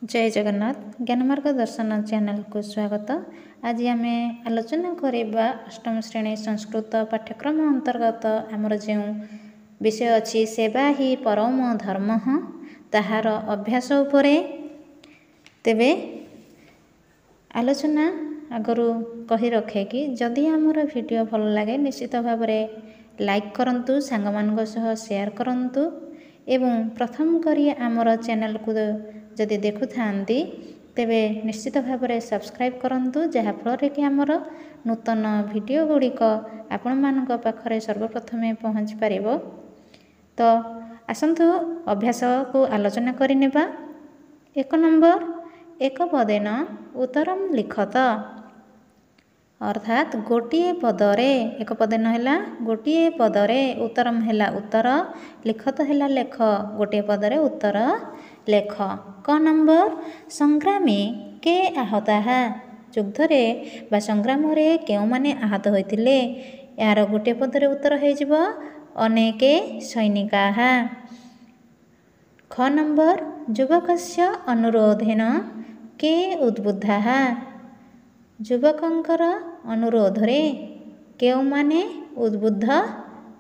जय जगन्नाथ ज्ञान मार्ग दर्शन चैनल को स्वागत। आज आम आलोचना करवा अष्टम श्रेणी संस्कृत पाठ्यक्रम अंतर्गत आमर जो विषय अच्छी सेवा ही परम धर्म ताहार अभ्यास उपरे तेबे आलोचना आगरू कही रखे कि जदि आमर वीडियो भल लगे निश्चित भाव लाइक करंतु सांग मानक सह शेयर करंतु एवं प्रथम करी आमर चैनल को जदि देखु थांती तेबे निश्चित भाव सब्सक्राइब करंतु जहा फल कि आमर नूतन वीडियो गुड़िक आपण मानक पाखरे सर्वप्रथमे पहुँच पारिबो। तो आसंतु अभ्यास को आलोचना करिनेबा। 1 नंबर एक पदेन उत्तरम लिखत अर्थात गोटे पदरे एक पदेन हैला गोटे पदरे उत्तरम हैला उत्तर लिखत हैला लेख गोटे पदरे उत्तर लेख। क नंबर संग्रामे के आहता युद्धरे बा संग्राम रे केउ माने आहत होइतिले यार गोटे पदरे उत्तर हो जिवो अनेके सैनिका। ख नंबर युवकस्य अनुरोधेन के उद्बुद्धा युवकंकर अनुरोध रे केउ माने उद्बुद्ध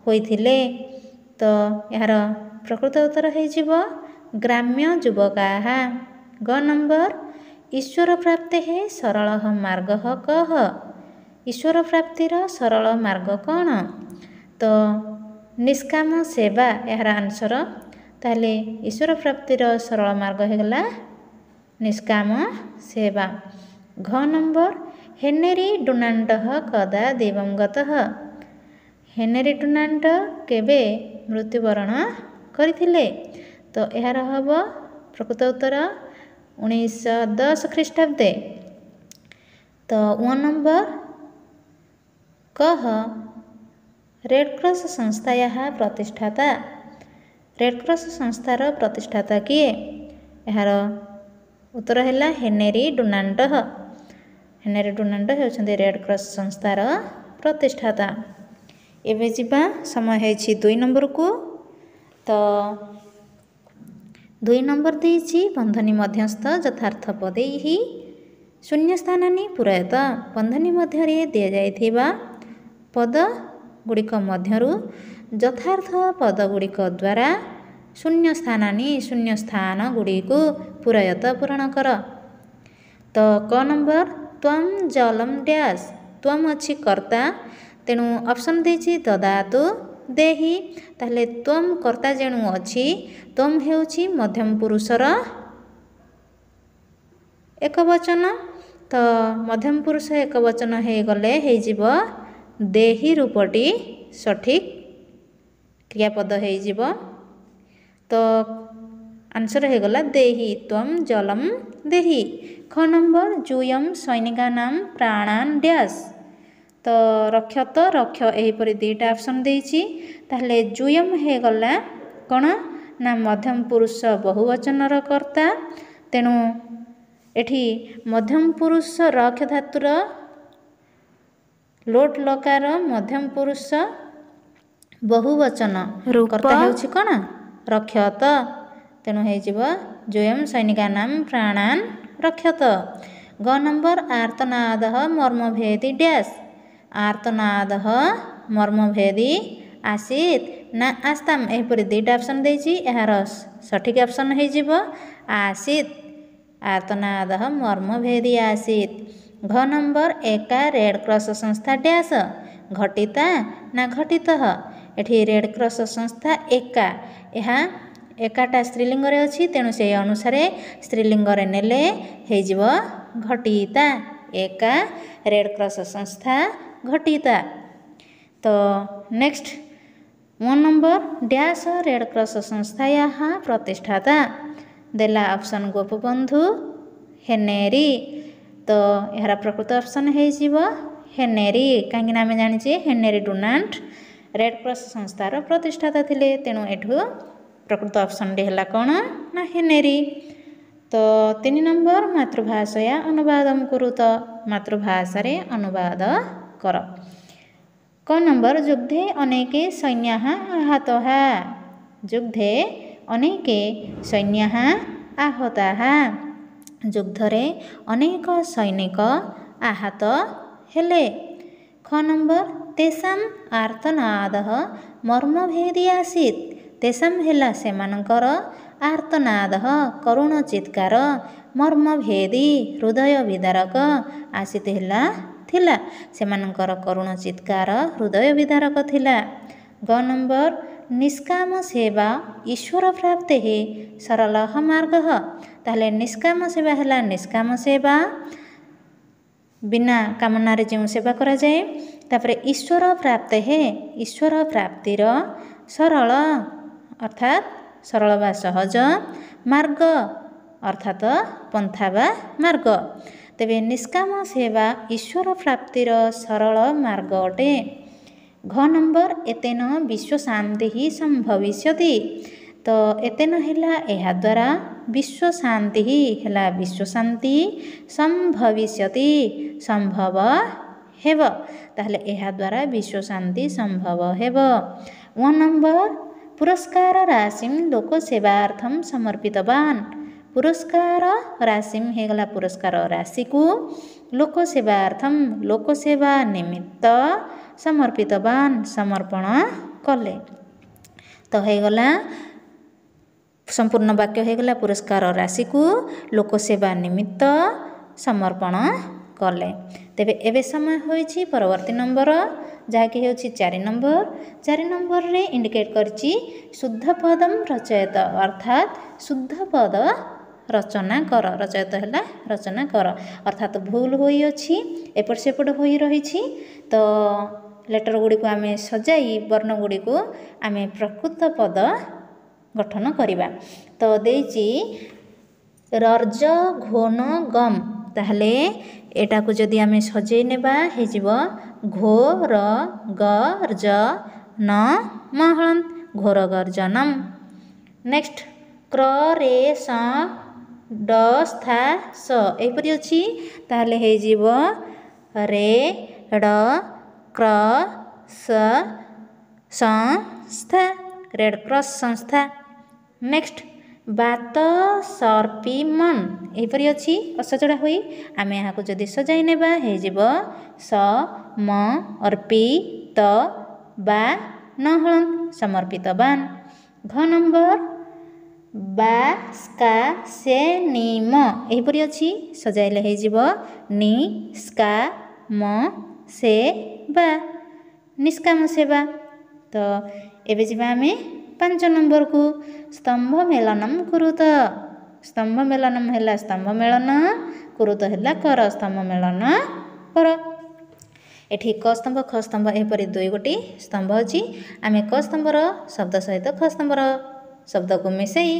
होइथिले तो यार प्रकृत उत्तर हो जिवो ग्राम्य युवका। ग नंबर ईश्वर प्राप्ते है सरल मार्ग कह ईश्वर प्राप्तिर सरल मार्ग कौन तो निष्काम सेवा यार आंसर ताले ईश्वर प्राप्तिर सरल मार्ग होगला निष्काम सेवा। घ नंबर हेनरी डुनान्ट कदा दिवंगत हेनरी डुनान्ट केबे मृत्युवरण करथिले तो यार हम प्रकृत उत्तर 1910 ख्रीष्टाब्दे। तो 1 नंबर कह रेडक्रॉस संस्था प्रतिष्ठाता रेडक्रॉस संस्थार प्रतिष्ठाता किए यार उत्तर है हेनरी डुनान्ट हेनरी डुनान्ट होउछन्ते रेडक्रॉस संस्थार प्रतिष्ठाता। एबे जिबा समय है 2 नंबर को। तो 2 नंबर देछि बंधनी मध्यस्थ यथार्थ पदे ही शून्य स्थानानि पूरयत बंधनी मध्य रे दिया जाइथिबा पद गुड़िक मध्यरु यथार्थ पद गुड़िक द्वारा शून्य स्थानानि शून्य स्थान गुड़िक पूरयत पूरण कर। तो क नंबर त्वम जलम डैश त्वम अच्छी कर्ता तेणु ऑप्शन देछि ददातु देहि ताहले त्वम कर्ता जेणु अछि त्वम हेउछि मध्यम पुरुषर एक वचन तो मध्यम पुरुष एक वचन हे गले हे जिवो देहि रूपटी सठिक क्रियापद हे जिवो। तो आंसर हे गला देहि त्वम जलम देहि। ख नंबर जूयम सैनिका नाम प्राणान डैश तो रक्षत रक्ष एहीपरि 2टा ऑप्शन देछि ताहले जूयम हे गला कोन ना मध्यम पुरुष बहुवचनर कर्ता तेणु एठी मध्यम पुरुष रक्ष धातुर लोट लकार मध्यम पुरुष बहुवचन कर्ता हेउछि कोन रक्षत तेणु हे जिवो जूयम सैनिका नाम प्राणान रक्षत। ग नंबर आर्तनाद मर्मभेदी डैश आर्तनाद मर्मभेदी आसीत ना आस्ताम एहीपरि 2टा ऑप्शन देछि यार सठिक ऑप्शन हे जिवो आसीत आर्तनाद मर्मभेदी आसीत। घ नंबर एका रेड क्रॉस संस्था डैश घटिता ना घटित एठी रेड क्रॉस संस्था एका यहाँ एकाटा स्त्रीलिंग रे अछि तेणु से अनुसार स्त्रीलिंग रे नेले हे जिवो घटिता एका रेड क्रॉस संस्था घटिता। तो next 1 number dash red cross संस्था प्रतिष्ठाता देला ऑप्शन गोपबंधु हेनरी तो यार प्रकृत ऑप्शन है जिवो हेनरी कहीं आम जाने हेनरी डुनान्ट रेड क्रॉस संस्थार प्रतिष्ठाता थिले तेणु एठू प्रकृत ऑप्शन डी है कौन ना हेनरी। तो 3 नंबर मातृभाषया अनुवादम कुरुत मातृभाषा रे अनुवाद कर। क नंबर युद्धे अनेके सैन्याः आहताः युद्धे अनेके सैन्याः आहताः ଯୁଦ୍ଧରେ ଅନେକ ସୈନିକ ଆହତ ହେଲେ। ଖ ନମ୍ବର ତେଷାମ୍ ଆର୍ତ୍ତନାଦଃ ମର୍ମଭେଦୀ ଆସୀତ୍। ତେଷାମ୍ ହେଲା ସେମାନଙ୍କର, ଆର୍ତ୍ତନାଦଃ କରୁଣ ଚିତ୍କାର, ମର୍ମଭେଦୀ ହୃଦୟ ବିଦାରକ, ଆସୀତ୍ ହେଲା ଥିଲା, ସେମାନଙ୍କର କରୁଣ ଚିତ୍କାର ହୃଦୟ ବିଦାରକ ଥିଲା। ଗ ନମ୍ବର ନିଷ୍କାମ ସେବା ଈଶ୍ୱର ପ୍ରାପ୍ତେଃ ସରଳଃ ମାର୍ଗଃ। ତାହେଲେ ନିଷ୍କାମ ସେବା ହେଲା ନିଷ୍କାମ ସେବା, ବିନା କାମନାରେ ଯେଉଁ ସେବା କରାଯାଏ। ତାପରେ ଈଶ୍ୱର ପ୍ରାପ୍ତେଃ ଈଶ୍ୱର ପ୍ରାପ୍ତିର, ସରଳ ଅର୍ଥାତ୍ ସରଳ ବା ସହଜ, ମାର୍ଗ ଅର୍ଥାତ୍ ପନ୍ଥା ବା ମାର୍ଗ। ତେବେ ନିଷ୍କାମ ସେବା ଈଶ୍ୱର ପ୍ରାପ୍ତିର ସରଳ ମାର୍ଗ ଅଟେ। ଘ ନମ୍ବର ଏତେନ ବିଶ୍ୱଶାନ୍ତି ସମ୍ଭବିଷ୍ୟତି। ତ ଏତେନ ହେଲା ଏହାଦ୍ୱାରା, ବିଶ୍ୱଶାନ୍ତି ହେଲା ବିଶ୍ୱଶାନ୍ତି, ସମ୍ଭବିଷ୍ୟତି ସମ୍ଭବ ହେବ। ତାହେଲେ ଏହାଦ୍ୱାରା ବିଶ୍ୱଶାନ୍ତି ସମ୍ଭବ ହେବ। 1 ନମ୍ବର ପୁରସ୍କାର ରାଶିମ୍ ଲୋକସେବାର୍ଥମ୍ ସମର୍ପିତବାନ୍। ପୁରସ୍କାର ରାଶିମ୍ ହେଇଗଲା ପୁରସ୍କାର ରାଶିକୁ, ଲୋକସେବାର୍ଥମ୍ ଲୋକସେବା ନିମିତ୍ତ, ସମର୍ପିତବାନ୍ ସମର୍ପଣ କଲେ। ତ ହେଇଗଲା ସମ୍ପୂର୍ଣ୍ଣ ବାକ୍ୟ ହେଇଗଲା ପୁରସ୍କାର ରାଶିକୁ ଲୋକସେବା ନିମିତ୍ତ ସମର୍ପଣ କଲେ। ତେବେ ଏବେ ସମୟ ହୋଇଛି ପରବର୍ତ୍ତୀ ନମ୍ବର, ଯାହାକି ହେଉଛି 4 ନମ୍ବର। 4 ନମ୍ବରରେ ଇଣ୍ଡିକେଟ୍ କରିଛି ଶୁଦ୍ଧ ପଦମ୍ ରଚୟତ, ଅର୍ଥାତ୍ ଶୁଦ୍ଧ ପଦ ରଚନା କର। ରଚୟତ ହେଲା ରଚନା କର, ଅର୍ଥାତ୍ ଭୁଲ ହୋଇଅଛି, ଏପଟ ସେପଟ ହୋଇ ରହିଛି। ତ ଲେଟର ଗୁଡ଼ିକୁ ଆମେ ସଜାଇ ବର୍ଣ୍ଣ ଗୁଡ଼ିକୁ ଆମେ ପ୍ରକୃତ ପଦ ଗଠନ କରିବା। ତ ଦେଇଛି ରର୍ଜ ଘୋନ ଗମ୍। ତାହେଲେ ଏଟାକୁ ଯଦି ଆମେ ସଜେଇ ନେବା ହେଇଯିବ ଘୋର ଗର୍ଜ ନ ମହଳନ୍ତ, ଘୋର ଗର୍ଜନମ୍। ନେକ୍ସଟ କ୍ରରେ ସ ଡସ୍ଥା ସ, ଏହିପରି ଅଛି। ତାହେଲେ ହେଇଯିବ ରେ ଡ଼ କ୍ର ସ ସଂସ୍ଥା, ରେଡ୍ କ୍ରସ୍ ସଂସ୍ଥା। ନେକ୍ସଟ ବାତ ସର୍ପି ମନ୍, ଏହିପରି ଅଛି ଅସଜଡ଼ା ହୋଇ। ଆମେ ଏହାକୁ ଯଦି ସଜାଇ ନେବା ହେଇଯିବ ସ ମ ଅର୍ପି ତ ବା ନ ହଳନ୍ତ, ସମର୍ପିତ ବାନ୍। ଘ ନମ୍ବର ବା ସ୍କା ସେ ନିମ, ଏହିପରି ଅଛି ସଜାଇଲେ ହେଇଯିବ ନି ସ୍କା ମ ସେ ବା, ନିଷ୍କାମ ସେବା। ତ ଏବେ ଯିବା ଆମେ 5 ନମ୍ବରକୁ, ସ୍ତମ୍ଭ ମେଳନମ୍ କୁରୁତ। ସ୍ତମ୍ଭ ମେଳନମ୍ ହେଲା ସ୍ତମ୍ଭ ମେଳନ, କୁରୁତ ହେଲା କର, ସ୍ତମ୍ଭ ମେଳନ କର। ଏଠି କ ସ୍ତମ୍ଭ ଖ ସ୍ତମ୍ଭ ଏହିପରି 2 ଗୋଟି ସ୍ତମ୍ଭ ଅଛି। ଆମେ କ ସ୍ତମ୍ଭର ଶବ୍ଦ ସହିତ ଖ ସ୍ତମ୍ଭର ଶବ୍ଦକୁ ମିଶାଇ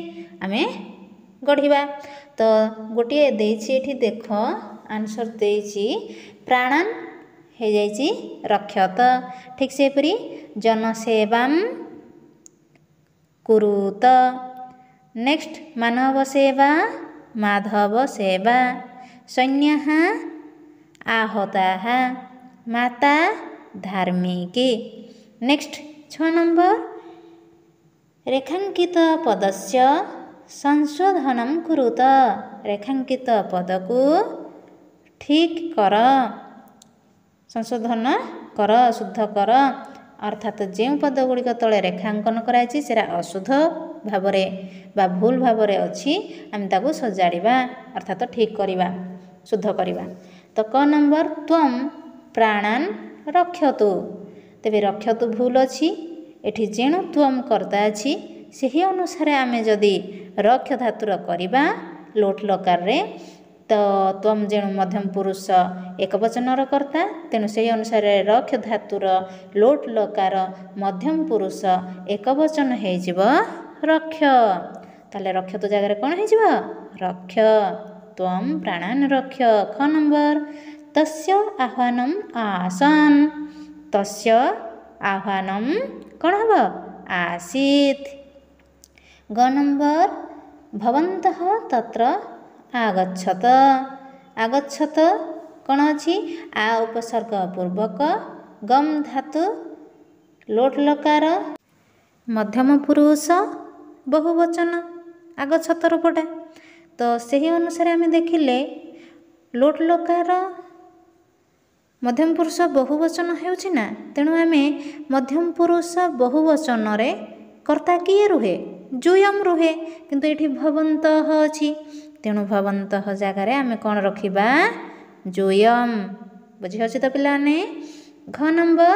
ଆମେ ଗଢ଼ିବା। ତ ଗୋଟିଏ ଦେଇଛି ଏଠି ଦେଖ, ଆନ୍ସର ଦେଇଛି ପ୍ରାଣାନ୍ ହେଇଯାଇଛି ରକ୍ଷତ। ଠିକ୍ ସେହିପରି ଜନସେବାମ୍ କୁରୁତ। ନେକ୍ସଟ ମାନବ ସେବା ମାଧବ ସେବା, ସୈନ୍ୟଃ ଆହତାଃ, ମାତା ଧାର୍ମିକୀ। Next 6 number ରେଖାଙ୍କିତ ପଦସ୍ୟ ସଂଶୋଧନಂ କୁରୁତ। ରେଖାଙ୍କିତ ପଦକୁ ଠିକ୍ କର, ସଂଶୋଧନ କର, ଶୁଦ୍ଧ କର। ଅର୍ଥାତ୍ ଯେଉଁ ପଦ ଗୁଡ଼ିକ ତଳେ ରେଖାଙ୍କନ କରାଯାଇଛି ସେଟା ଅଶୁଦ୍ଧ ଭାବରେ ବା ଭୁଲ ଭାବରେ ଅଛି, ଆମେ ତାକୁ ସଜାଡ଼ିବା, ଅର୍ଥାତ୍ ଠିକ୍ କରିବା, ଶୁଦ୍ଧ କରିବା। ତ କ ନମ୍ବର ତ୍ୱମ୍ ପ୍ରାଣାନ୍ ରକ୍ଷତୁ। ତେବେ ରକ୍ଷତୁ ଭୁଲ ଅଛି, ଏଠି ଯେଣୁ ତ୍ୱମ୍ କର୍ତ୍ତା ଅଛି ସେହି ଅନୁସାରେ ଆମେ ଯଦି ରକ୍ଷ ଧାତୁର କରିବା ଲୋଟ ଲକାରରେ, ତ ତ୍ୱମ୍ ଯେଣୁ ମଧ୍ୟମ ପୁରୁଷ ଏକବଚନର କର୍ତ୍ତା, ତେଣୁ ସେହି ଅନୁସାରେ ରକ୍ଷ ଧାତୁର ଲୋଟ ଲକାର ମଧ୍ୟମ ପୁରୁଷ ଏକବଚନ ହେଇଯିବ ରକ୍ଷ। ତାହେଲେ ରକ୍ଷତୁ ଜାଗାରେ କ'ଣ ହେଇଯିବ? ରକ୍ଷ। ତ୍ୱମ୍ ପ୍ରାଣାନ୍ ରକ୍ଷ। ଖ ନମ୍ବର ତସ୍ୟ ଆହ୍ୱାନମ୍ ଆସନ୍। ତସ୍ୟ ଆହ୍ୱାନମ୍ କ'ଣ ହେବ? ଆସୀତ୍। ଗ ନମ୍ବର ଭବନ୍ତଃ ତତ୍ର ଆଗଚ୍ଛତ। ଆଗଚ୍ଛତ କ'ଣ ଅଛି? ଆ ଉପସର୍ଗ ପୂର୍ବକ ଗମ୍ ଧାତୁ ଲୋଟ ଲକାର ମଧ୍ୟମ ପୁରୁଷ ବହୁବଚନ ଆଗଚ୍ଛତ ରୂପଟା। ତ तो सही अनुसार आम देखिले लोट लकार मध्यम पुरुष बहुवचन होना तेणु आम मध्यम पुरुष बहुवचन रे कर्ता किए रुहे जुयम रुहे किंतु ये भवन्तः अच्छी तेणु भवन्तः जगार आम कौन रखा जुयम बुझी तो पिलाने। घ नंबर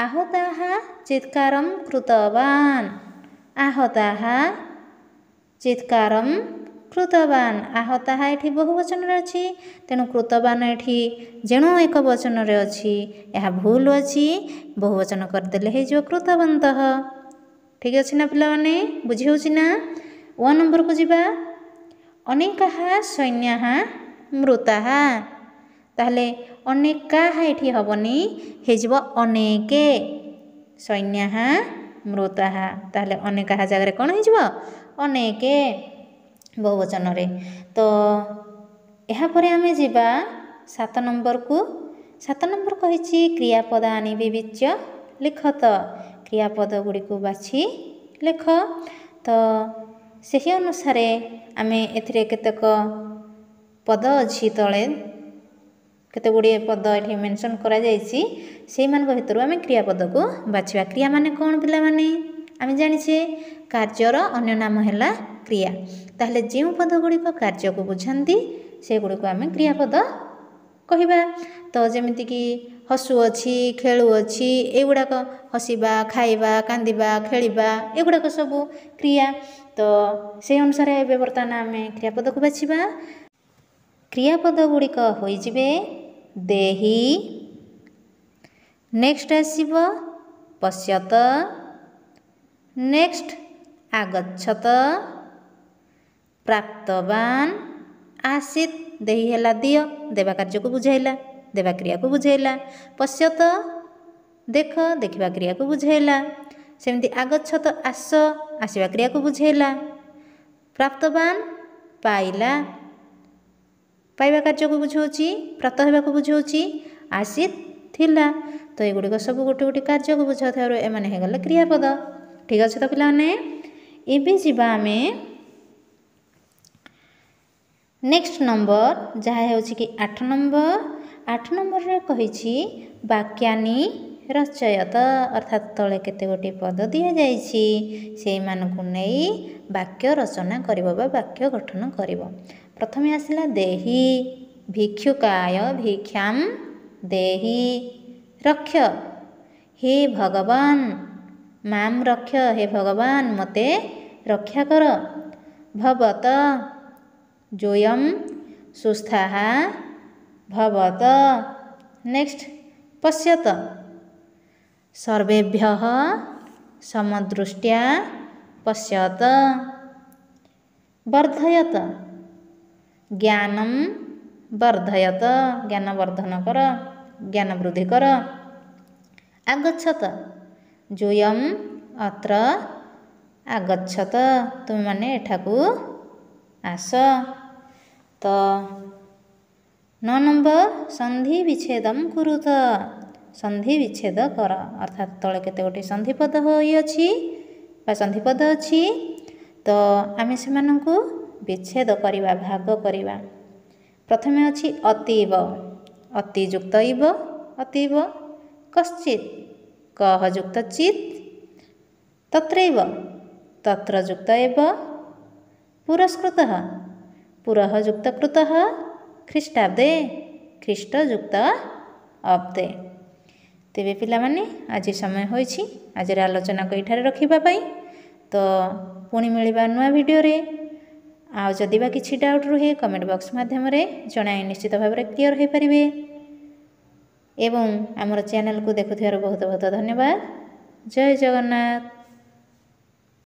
आहताः चित्कारं कृतवान आहताः चित्कारं कृतवान आहताः ये बहुवचन अच्छी तेणु कृतवान ये जेणु एक वचन अच्छी यह भूल अच्छी बहुवचन करदे हो कृतवन्तः ठीक अच्छे ना पिला माने बुझी होची ना। 1 नंबर को जीवा अनेकाः सैन्याः मृताः ताहले अनेकाः ये हेबनी हो अनेके सैन्याः मृताः ताहले अनेकाः जगह कौन हो अनेके बहुवचन रे। तो यहाँ पर आम जीवा 7 नंबर को 7 नंबर कही क्रियापदानि विविच्य लिखत क्रियापद गुड़ी को बाछि लेख। तो सही अनुसार आम एकेक पद अच्छी तले केते गुड़े पद ये मेंशन करा जायछि सेई मान भितर आम क्रियापद को बाछिबा। क्रिया माने कौन पिला माने आम जानिछे कार्यर अन्य नाम है क्रिया ताहले जो पद गुड़ी कार्य को बुझाती से गुड़ी को आम क्रियापद कहवा। तो जमीती कि हसु अच्छी खेलु अच्छी एगुड़ाक हसवा खाइबा कांदिबा खेलिबा एगुड़ाक सब क्रिया। तो से अनुसार ए बर्तमान आम क्रियापद को बाछिबा। क्रियापद गुड़िक होइजिबे देहि नेक्स्ट आसीबो पश्यत नेक्स्ट आगच्छत प्राप्तवान आसीत देहि हेला दियो देवा कार्य को बुझाइला देवा क्रिया को बुझाइला पश्यत देख देखिबा क्रिया को बुझाइला सेमती आगच्छत आस आसीबा क्रिया को बुझाइला प्राप्तवान पाइला पाइबा कार्य को बुझाउची प्राप्त होगा को बुझाउची आसीत थिला। तो एगुड़िक सब गोटे गोटे कार्य को बुझाऊ एमाने हो गले क्रियापद ठीक अच्छे तो पिलाने। एबे जीवा आम नेक्स्ट नंबर जहाँ हो कि 8 नंबर 8 नंबर रे कही वाक्यानि रचयत अर्थात तले केते गोटे पद दि जाइछि से मानकु नहीं वाक्य रचना करिवो बा वाक्य गठन करिवो। प्रथमे आसिला देहि भिक्षुकाय भिक्षाम देहि रक्ष हे भगवान माम रक्ष हे भगवान मते रक्षा कर भवत जोयम सुस्थाः भवत नेक्स्ट पश्यत सर्वेभ्यः समदृष्ट्या पश्यत वर्धयत ज्ञानम वर्धयत ज्ञान वर्धन कर ज्ञान वृद्धि कर आगच्छत जोयम अत्र आगच्छत तुम माने एठाकू आस। तो 9 नंबर संधि विच्छेदम कुरुत संधि विच्छेद कर अर्थात तले केते गोटे संधिपद होई अछि बा संधिपद अछि तो आम से विच्छेद करवा भाग करवा। प्रथमे अछि अतीव अतियुक्त इव अतीव कश्चित कह युक्त चित तत्रैव तत्र युक्त एव पुरस्कृतः पुरः युक्त कृतः ख्रीष्टाब्दे ख्रीष्ट युक्त अब्दे। तेबे पिला माने आज समय होइछि आज आलोचना को इठारे रखिबा पई। तो पुणी मिलिबा नुआ वीडियो रे आ जदि बा किछि डाउट रहे कमेंट बॉक्स माध्यम रे जणाई निश्चित भाव रे क्लियर होई परिबे एवं हमर चैनल को देखुथिबार बहुत बहुत धन्यवाद। जय जगन्नाथ।